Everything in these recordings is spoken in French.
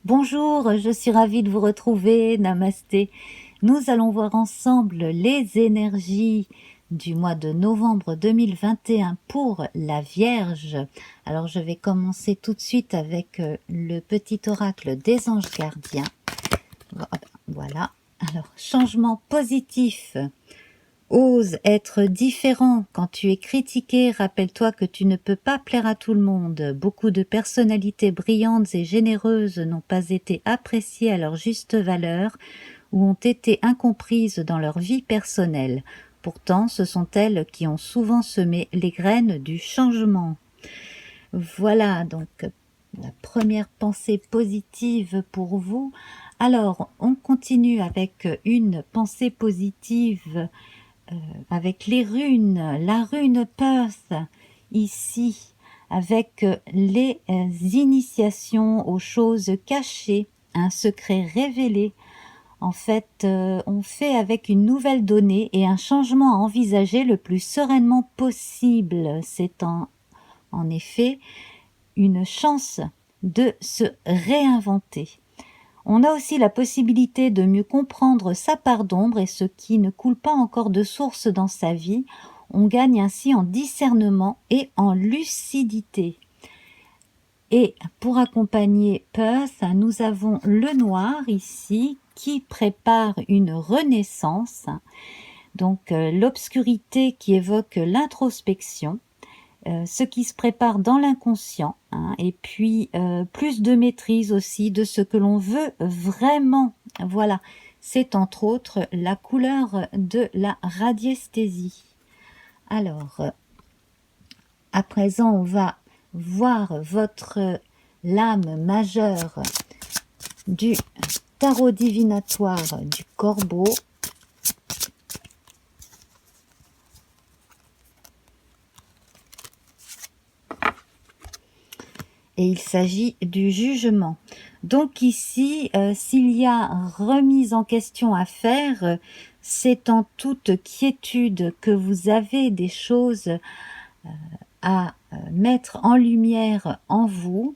Bonjour, je suis ravie de vous retrouver, namasté. Nous allons voir ensemble les énergies du mois de novembre 2021 pour la Vierge. Alors je vais commencer tout de suite avec le petit oracle des anges gardiens. Voilà, alors changement positif. Ose être différent. Quand tu es critiqué, rappelle-toi que tu ne peux pas plaire à tout le monde. Beaucoup de personnalités brillantes et généreuses n'ont pas été appréciées à leur juste valeur ou ont été incomprises dans leur vie personnelle. Pourtant, ce sont elles qui ont souvent semé les graines du changement. Voilà donc la première pensée positive pour vous. Alors, on continue avec une pensée positive avec les runes, la rune Perth ici, avec les initiations aux choses cachées, un secret révélé. En fait, on fait avec une nouvelle donnée et un changement à envisager le plus sereinement possible. C'est en effet une chance de se réinventer. On a aussi la possibilité de mieux comprendre sa part d'ombre et ce qui ne coule pas encore de source dans sa vie. On gagne ainsi en discernement et en lucidité. Et pour accompagner Perth, nous avons le noir ici qui prépare une renaissance. Donc l'obscurité qui évoque l'introspection. Ce qui se prépare dans l'inconscient, et puis plus de maîtrise aussi de ce que l'on veut vraiment. Voilà, c'est entre autres la couleur de la radiesthésie. Alors, à présent, on va voir votre lame majeure du tarot divinatoire du Corbeau. Et il s'agit du jugement. Donc ici, s'il y a remise en question à faire, c'est en toute quiétude que vous avez des choses à mettre en lumière en vous.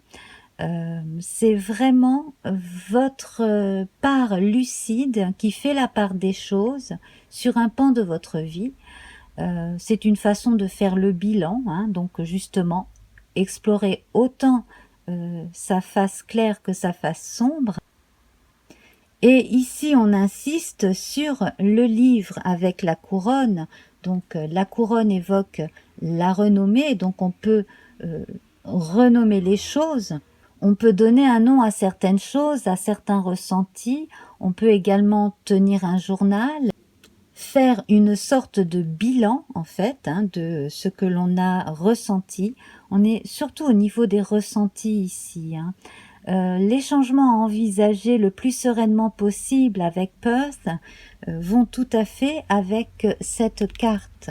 C'est vraiment votre part lucide qui fait la part des choses sur un pan de votre vie. C'est une façon de faire le bilan, donc justement, explorer autant sa face claire que sa face sombre. Et ici, on insiste sur le livre avec la couronne. Donc, la couronne évoque la renommée, donc on peut renommer les choses. On peut donner un nom à certaines choses, à certains ressentis. On peut également tenir un journal, faire une sorte de bilan en fait de ce que l'on a ressenti. On est surtout au niveau des ressentis ici. Les changements à envisager le plus sereinement possible avec Perth vont tout à fait avec cette carte.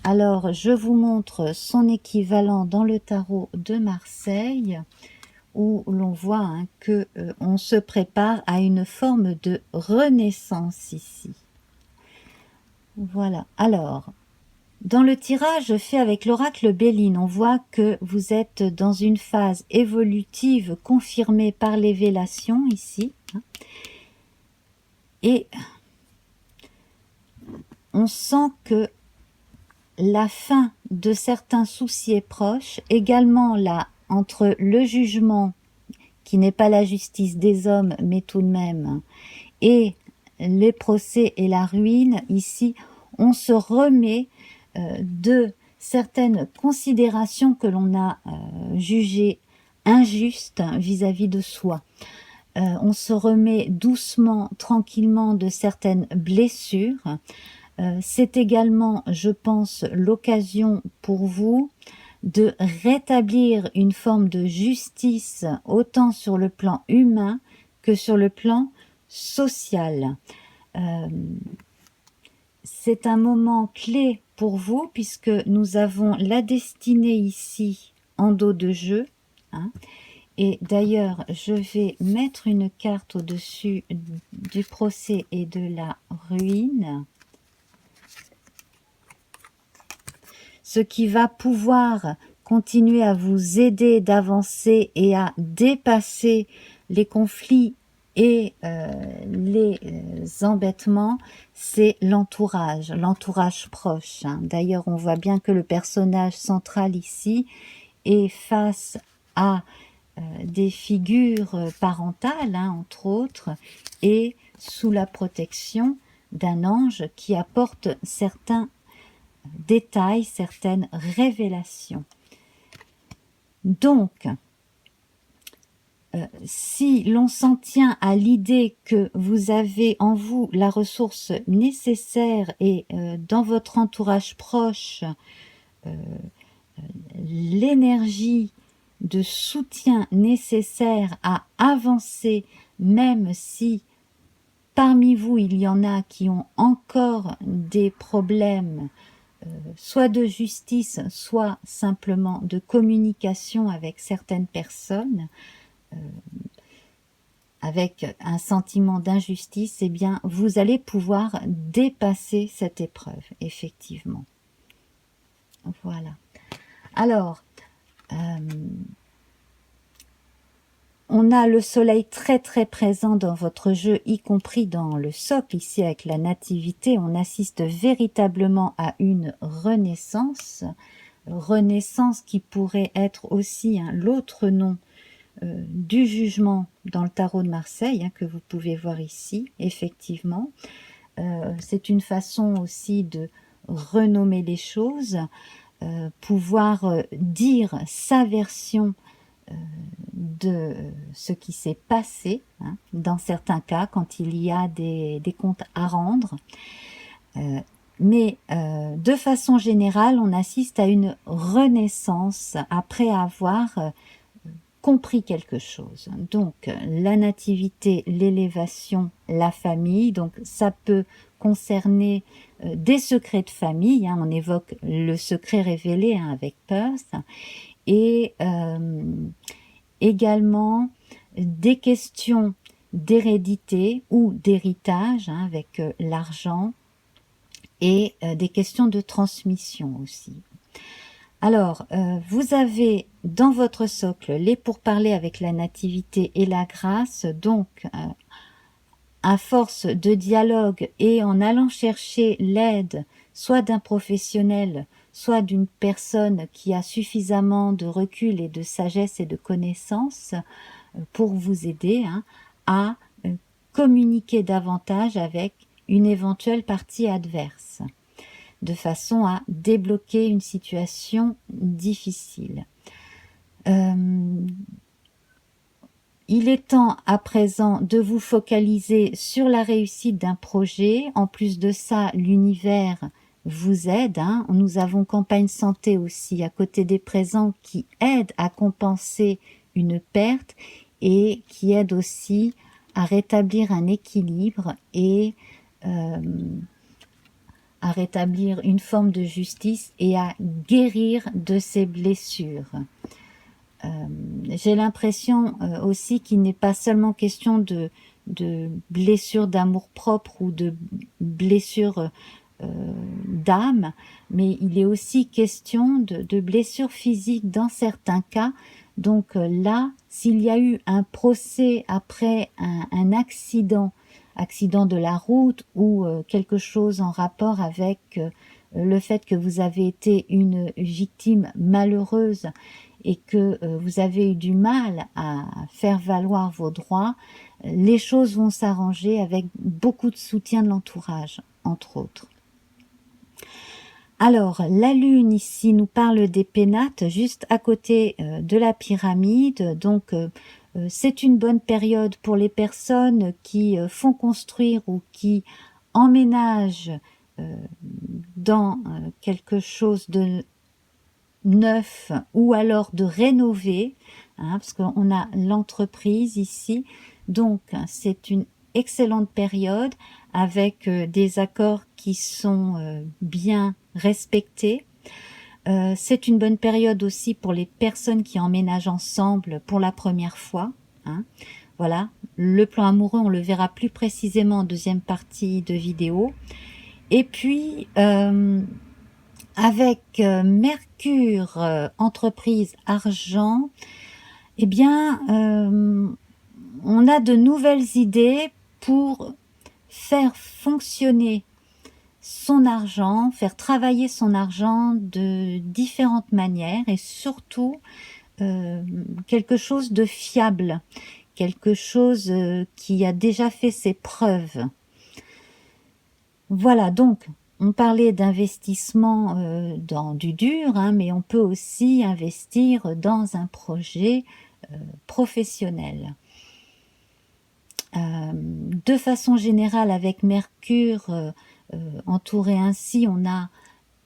Alors je vous montre son équivalent dans le tarot de Marseille, où l'on voit que on se prépare à une forme de renaissance ici. Voilà. Alors, dans le tirage fait avec l'oracle Béline, on voit que vous êtes dans une phase évolutive confirmée par l'évélation ici. Et on sent que la fin de certains soucis est proche. Également là, entre le jugement, qui n'est pas la justice des hommes, mais tout de même, et les procès et la ruine, ici, on se remet de certaines considérations que l'on a jugées injustes vis-à-vis de soi. On se remet doucement, tranquillement de certaines blessures. C'est également, je pense, l'occasion pour vous de rétablir une forme de justice autant sur le plan humain que sur le plan social. C'est un moment clé pour vous puisque nous avons la destinée ici en dos de jeu. Et d'ailleurs, je vais mettre une carte au-dessus du procès et de la ruine. Ce qui va pouvoir continuer à vous aider d'avancer et à dépasser les conflits et les embêtements, c'est l'entourage proche, hein. D'ailleurs, on voit bien que le personnage central ici est face à des figures parentales, hein, entre autres, et sous la protection d'un ange qui apporte certains détails, certaines révélations. Donc, si l'on s'en tient à l'idée que vous avez en vous la ressource nécessaire et dans votre entourage proche, l'énergie de soutien nécessaire à avancer, même si parmi vous il y en a qui ont encore des problèmes, soit de justice, soit simplement de communication avec certaines personnes, avec un sentiment d'injustice, eh bien, vous allez pouvoir dépasser cette épreuve, effectivement. Voilà. Alors, on a le soleil très très présent dans votre jeu, y compris dans le socle. Ici, avec la nativité, on assiste véritablement à une renaissance. Renaissance qui pourrait être aussi l'autre nom du jugement dans le tarot de Marseille, que vous pouvez voir ici, effectivement. C'est une façon aussi de renommer les choses, pouvoir dire sa version de ce qui s'est passé, hein, dans certains cas, quand il y a des comptes à rendre. Mais de façon générale, on assiste à une renaissance après avoir compris quelque chose. Donc, la nativité, l'élévation, la famille, donc ça peut concerner des secrets de famille, hein, on évoque le secret révélé, hein, avec Peirce, et également des questions d'hérédité ou d'héritage, hein, avec l'argent, et des questions de transmission aussi. Alors, vous avez dans votre socle les pourparlers avec la nativité et la grâce, donc à force de dialogue et en allant chercher l'aide soit d'un professionnel, soit d'une personne qui a suffisamment de recul et de sagesse et de connaissances pour vous aider, hein, à communiquer davantage avec une éventuelle partie adverse, de façon à débloquer une situation difficile. Il est temps à présent de vous focaliser sur la réussite d'un projet. En plus de ça, l'univers vous aide, hein. Nous avons campagne santé aussi à côté des présents qui aident à compenser une perte et qui aident aussi à rétablir un équilibre et à rétablir une forme de justice et à guérir de ses blessures. J'ai l'impression aussi qu'il n'est pas seulement question de blessures d'amour-propre ou de blessures d'âme, mais il est aussi question de blessures physiques dans certains cas. Donc là, s'il y a eu un procès après un accident de la route ou quelque chose en rapport avec le fait que vous avez été une victime malheureuse et que vous avez eu du mal à faire valoir vos droits, les choses vont s'arranger avec beaucoup de soutien de l'entourage, entre autres. Alors, la lune ici nous parle des pénates juste à côté de la pyramide, donc c'est une bonne période pour les personnes qui font construire ou qui emménagent dans quelque chose de neuf ou alors de rénover, hein, parce qu'on a l'entreprise ici, donc c'est une excellente période avec des accords qui sont bien respectés. C'est une bonne période aussi pour les personnes qui emménagent ensemble pour la première fois, hein. Voilà, le plan amoureux, on le verra plus précisément en deuxième partie de vidéo. Et puis, avec Mercure, entreprise, argent, eh bien, on a de nouvelles idées pour faire fonctionner son argent, faire travailler son argent de différentes manières et surtout quelque chose de fiable, quelque chose qui a déjà fait ses preuves. Voilà, donc on parlait d'investissement dans du dur, hein, mais on peut aussi investir dans un projet professionnel. De façon générale, avec Mercure entouré ainsi, on a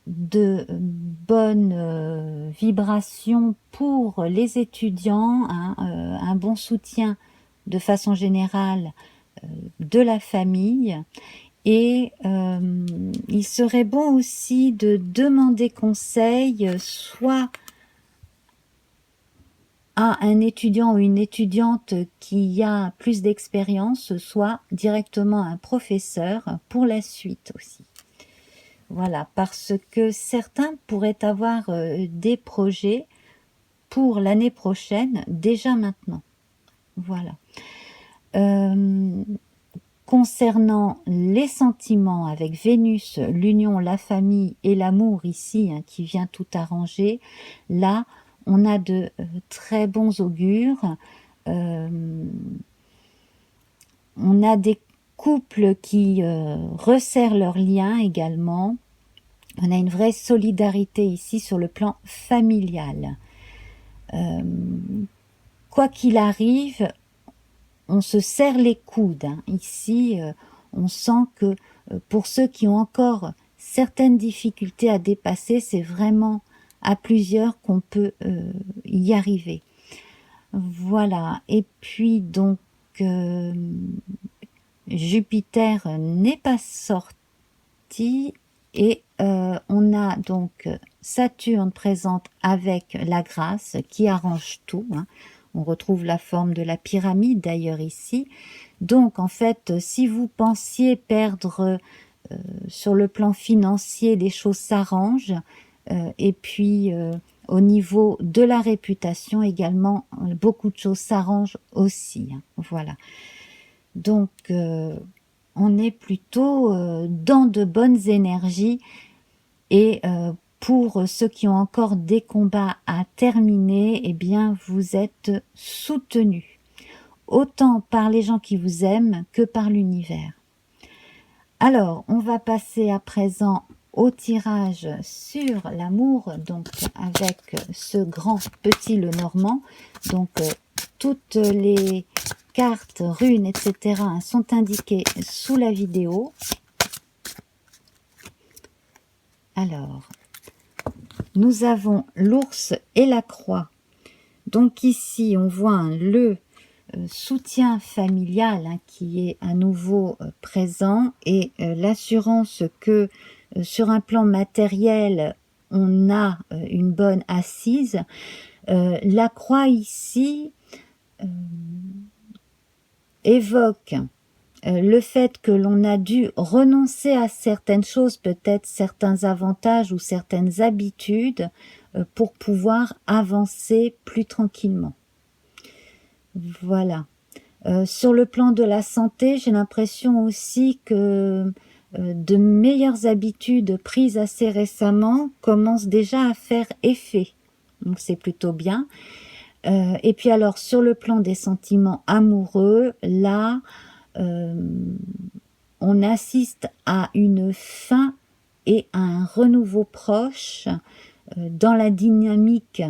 de bonnes vibrations pour les étudiants, hein, un bon soutien de façon générale de la famille. Et il serait bon aussi de demander conseil soit à un étudiant ou une étudiante qui a plus d'expérience, soit directement à un professeur pour la suite aussi. Voilà, parce que certains pourraient avoir des projets pour l'année prochaine, déjà maintenant. Voilà. Concernant les sentiments avec Vénus, l'union, la famille et l'amour ici, hein, qui vient tout arranger, là, on a de très bons augures. On a des couples qui resserrent leurs liens également. On a une vraie solidarité ici sur le plan familial. Quoi qu'il arrive, on se serre les coudes. Hein. Ici, on sent que pour ceux qui ont encore certaines difficultés à dépasser, c'est vraiment à plusieurs qu'on peut y arriver. Voilà. Et puis donc, Jupiter n'est pas sorti et on a donc Saturne présente avec la grâce qui arrange tout. Hein. On retrouve la forme de la pyramide d'ailleurs ici. Donc en fait, si vous pensiez perdre sur le plan financier, les choses s'arrangent. Et puis au niveau de la réputation également, beaucoup de choses s'arrangent aussi. Hein. Voilà. Donc on est plutôt dans de bonnes énergies et pour ceux qui ont encore des combats à terminer, eh bien vous êtes soutenus, autant par les gens qui vous aiment que par l'univers. Alors, on va passer à présent au tirage sur l'amour, donc avec ce grand petit Lenormand. Donc toutes les cartes, runes, etc. sont indiquées sous la vidéo. Alors, nous avons l'ours et la croix. Donc ici, on voit le soutien familial hein, qui est à nouveau présent et l'assurance que sur un plan matériel, on a une bonne assise. La croix ici évoque le fait que l'on a dû renoncer à certaines choses, peut-être certains avantages ou certaines habitudes pour pouvoir avancer plus tranquillement. Voilà. Sur le plan de la santé, j'ai l'impression aussi que de meilleures habitudes prises assez récemment commencent déjà à faire effet. Donc c'est plutôt bien. Et puis alors, sur le plan des sentiments amoureux, là, on assiste à une fin et à un renouveau proche dans la dynamique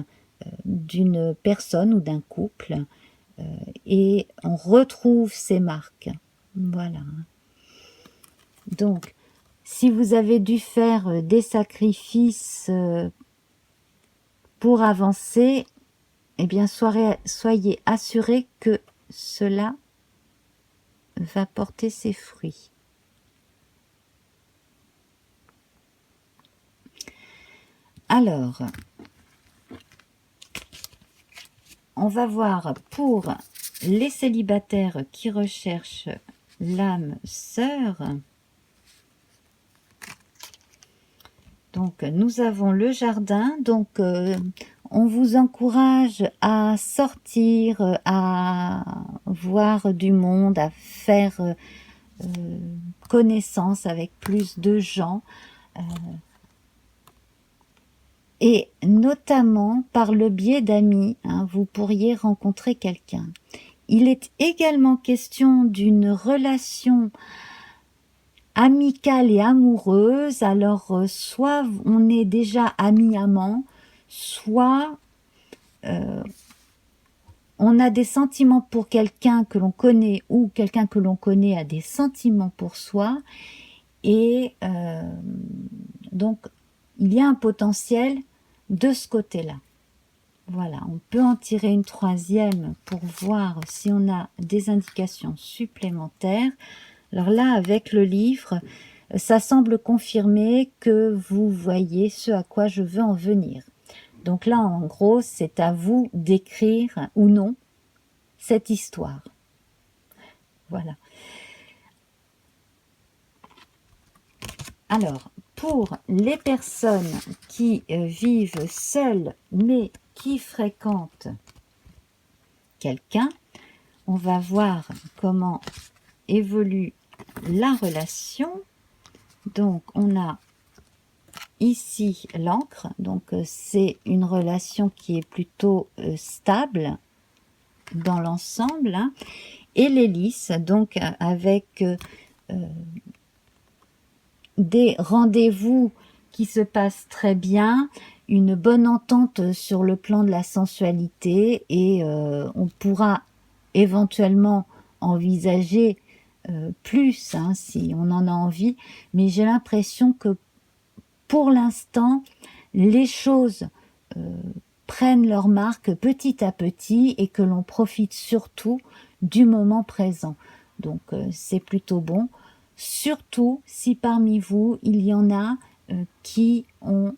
d'une personne ou d'un couple et on retrouve ces marques. Voilà. Donc, si vous avez dû faire des sacrifices pour avancer, eh bien, soyez assurés que cela va porter ses fruits. Alors, on va voir pour les célibataires qui recherchent l'âme sœur. Donc, nous avons le jardin. Donc, On vous encourage à sortir, à voir du monde, à faire connaissance avec plus de gens. Et notamment par le biais d'amis, hein, vous pourriez rencontrer quelqu'un. Il est également question d'une relation amicale et amoureuse. Alors, soit on est déjà ami-amant, soit on a des sentiments pour quelqu'un que l'on connaît ou quelqu'un que l'on connaît a des sentiments pour soi. Et donc, il y a un potentiel de ce côté-là. Voilà, on peut en tirer une troisième pour voir si on a des indications supplémentaires. Alors là, avec le livre, ça semble confirmer que vous voyez ce à quoi je veux en venir. Donc là, en gros, c'est à vous d'écrire ou non cette histoire. Voilà. Alors, pour les personnes qui vivent seules, mais qui fréquentent quelqu'un, on va voir comment évolue la relation. Donc, on a ici l'encre, donc c'est une relation qui est plutôt stable dans l'ensemble, hein, et l'hélice, donc avec des rendez-vous qui se passent très bien, une bonne entente sur le plan de la sensualité, et on pourra éventuellement envisager plus, hein, si on en a envie, mais j'ai l'impression que pour l'instant, les choses prennent leur marque petit à petit et que l'on profite surtout du moment présent. Donc c'est plutôt bon, surtout si parmi vous, il y en a qui ont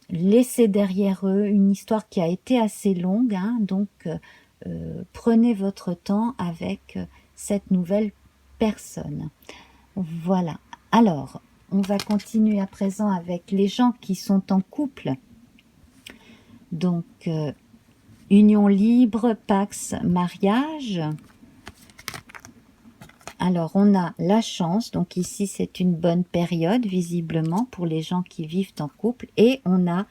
laissé derrière eux une histoire qui a été assez longue, hein, donc prenez votre temps avec cette nouvelle personne. Voilà. Alors, on va continuer à présent avec les gens qui sont en couple. Donc, union libre, pax, mariage. Alors, on a la chance. Donc ici, c'est une bonne période, visiblement, pour les gens qui vivent en couple. Et on a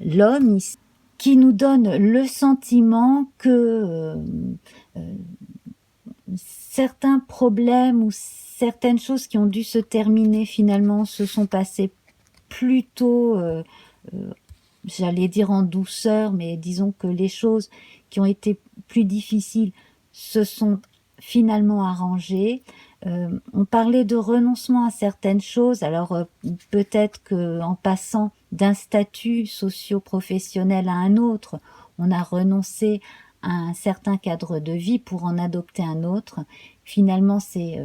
l'homme ici qui nous donne le sentiment que certains problèmes ou certaines choses qui ont dû se terminer finalement se sont passées plutôt, j'allais dire en douceur, mais disons que les choses qui ont été plus difficiles se sont finalement arrangées. On parlait de renoncement à certaines choses, alors peut-être qu'en passant d'un statut socio-professionnel à un autre, on a renoncé à un certain cadre de vie pour en adopter un autre. Finalement, c'est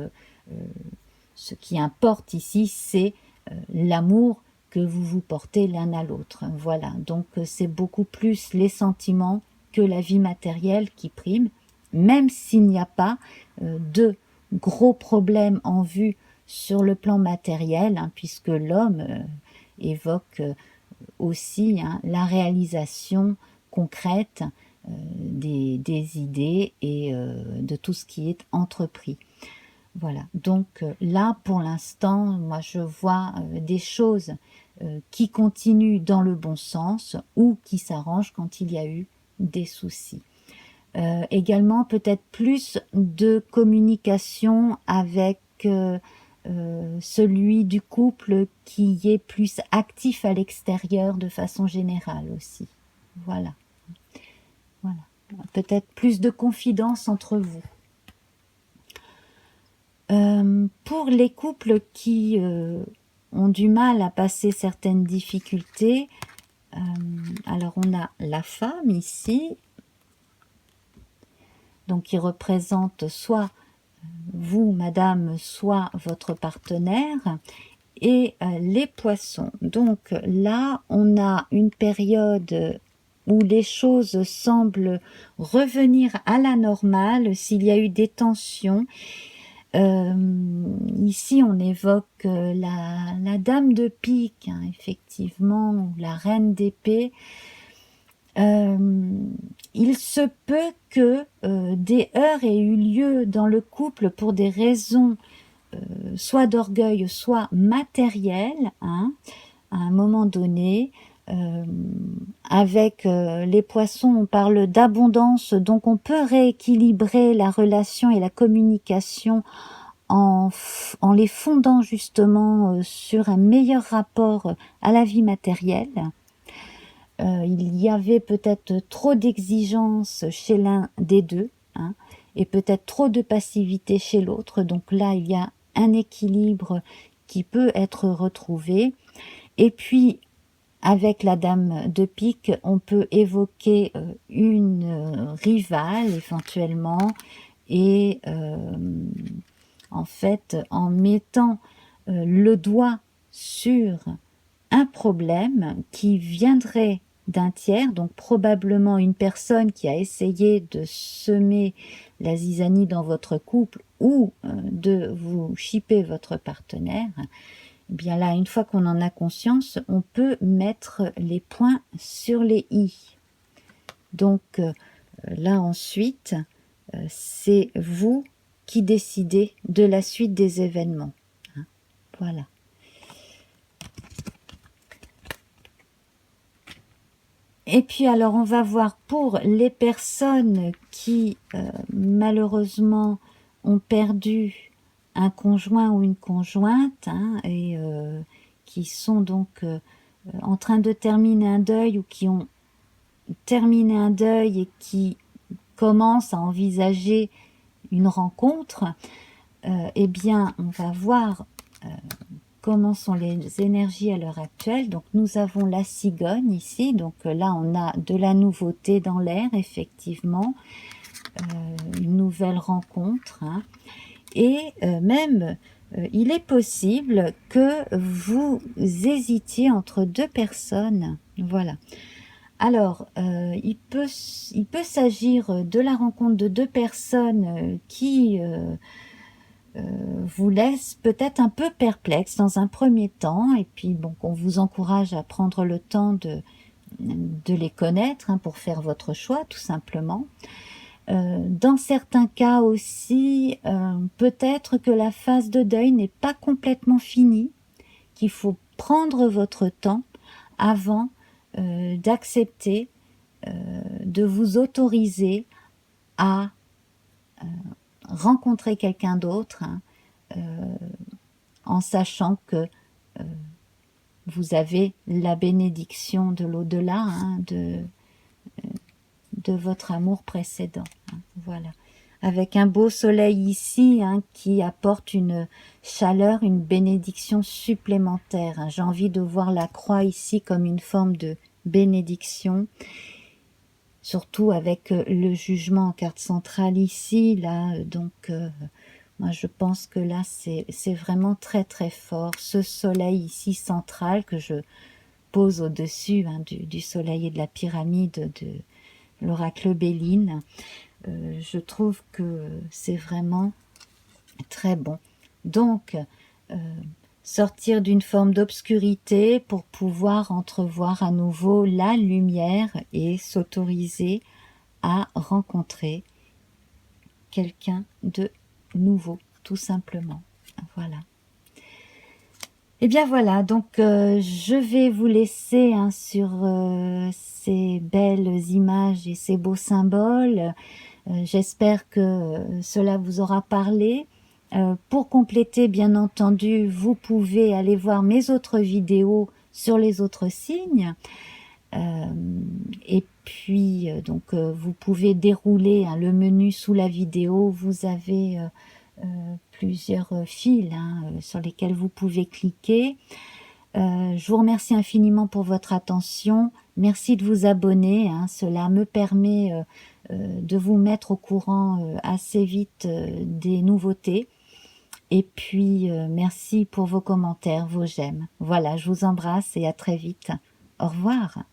ce qui importe ici, c'est l'amour que vous vous portez l'un à l'autre. Voilà, donc c'est beaucoup plus les sentiments que la vie matérielle qui prime, même s'il n'y a pas de gros problèmes en vue sur le plan matériel, hein, puisque l'homme évoque aussi, hein, la réalisation concrète des idées et de tout ce qui est entrepris. Voilà, donc là pour l'instant, moi je vois des choses qui continuent dans le bon sens ou qui s'arrangent quand il y a eu des soucis. Également peut-être plus de communication avec celui du couple qui est plus actif à l'extérieur de façon générale aussi. Voilà. Voilà. Peut-être plus de confidence entre vous. Pour les couples qui ont du mal à passer certaines difficultés, alors on a la femme ici, donc qui représente soit vous, madame, soit votre partenaire, et les poissons. Donc là, on a une période où les choses semblent revenir à la normale, s'il y a eu des tensions. Ici, on évoque la dame de pique, hein, effectivement, ou la reine d'épée. Il se peut que des heurts aient eu lieu dans le couple pour des raisons soit d'orgueil, soit matérielles, hein, à un moment donné. Avec les poissons, on parle d'abondance, donc on peut rééquilibrer la relation et la communication en les fondant justement sur un meilleur rapport à la vie matérielle. Il y avait peut-être trop d'exigences chez l'un des deux, hein, et peut-être trop de passivité chez l'autre. Donc là, il y a un équilibre qui peut être retrouvé. Et puis, avec la dame de pique, on peut évoquer une rivale éventuellement, et en fait, en mettant le doigt sur un problème qui viendrait d'un tiers, donc probablement une personne qui a essayé de semer la zizanie dans votre couple ou de vous chipper votre partenaire, eh bien là, une fois qu'on en a conscience, on peut mettre les points sur les i. Donc là ensuite, c'est vous qui décidez de la suite des événements. Hein, voilà. Et puis alors on va voir pour les personnes qui malheureusement ont perdu un conjoint ou une conjointe, hein, et qui sont donc en train de terminer un deuil ou qui ont terminé un deuil et qui commencent à envisager une rencontre. Eh bien on va voir comment sont les énergies à l'heure actuelle. Donc nous avons la cigogne ici, donc là on a de la nouveauté dans l'air, effectivement, une nouvelle rencontre, hein. Et même il est possible que vous hésitiez entre deux personnes, voilà. Alors il peut s'agir de la rencontre de deux personnes qui vous laisse peut-être un peu perplexe dans un premier temps, et puis bon, on vous encourage à prendre le temps de les connaître, hein, pour faire votre choix tout simplement. Dans certains cas aussi, peut-être que la phase de deuil n'est pas complètement finie, qu'il faut prendre votre temps avant d'accepter, de vous autoriser à rencontrer quelqu'un d'autre, hein, en sachant que vous avez la bénédiction de l'au-delà, hein, de votre amour précédent, hein, voilà. Avec un beau soleil ici, hein, qui apporte une chaleur, une bénédiction supplémentaire, hein. J'ai envie de voir la croix ici comme une forme de bénédiction, surtout avec le jugement en carte centrale ici, là, donc moi je pense que là c'est vraiment très très fort, ce soleil ici central que je pose au-dessus, hein, du soleil et de la pyramide de l'oracle Béline. Je trouve que c'est vraiment très bon. Donc sortir d'une forme d'obscurité pour pouvoir entrevoir à nouveau la lumière et s'autoriser à rencontrer quelqu'un de nouveau, tout simplement. Voilà. Et bien voilà, donc je vais vous laisser, hein, sur ces belles images et ces beaux symboles. J'espère que cela vous aura parlé. Pour compléter, bien entendu, vous pouvez aller voir mes autres vidéos sur les autres signes. Et puis, donc, vous pouvez dérouler, hein, le menu sous la vidéo. Vous avez plusieurs fils, hein, sur lesquels vous pouvez cliquer. Je vous remercie infiniment pour votre attention. Merci de vous abonner, hein, cela me permet de vous mettre au courant assez vite des nouveautés. Et puis, merci pour vos commentaires, vos j'aime. Voilà, je vous embrasse et à très vite. Au revoir.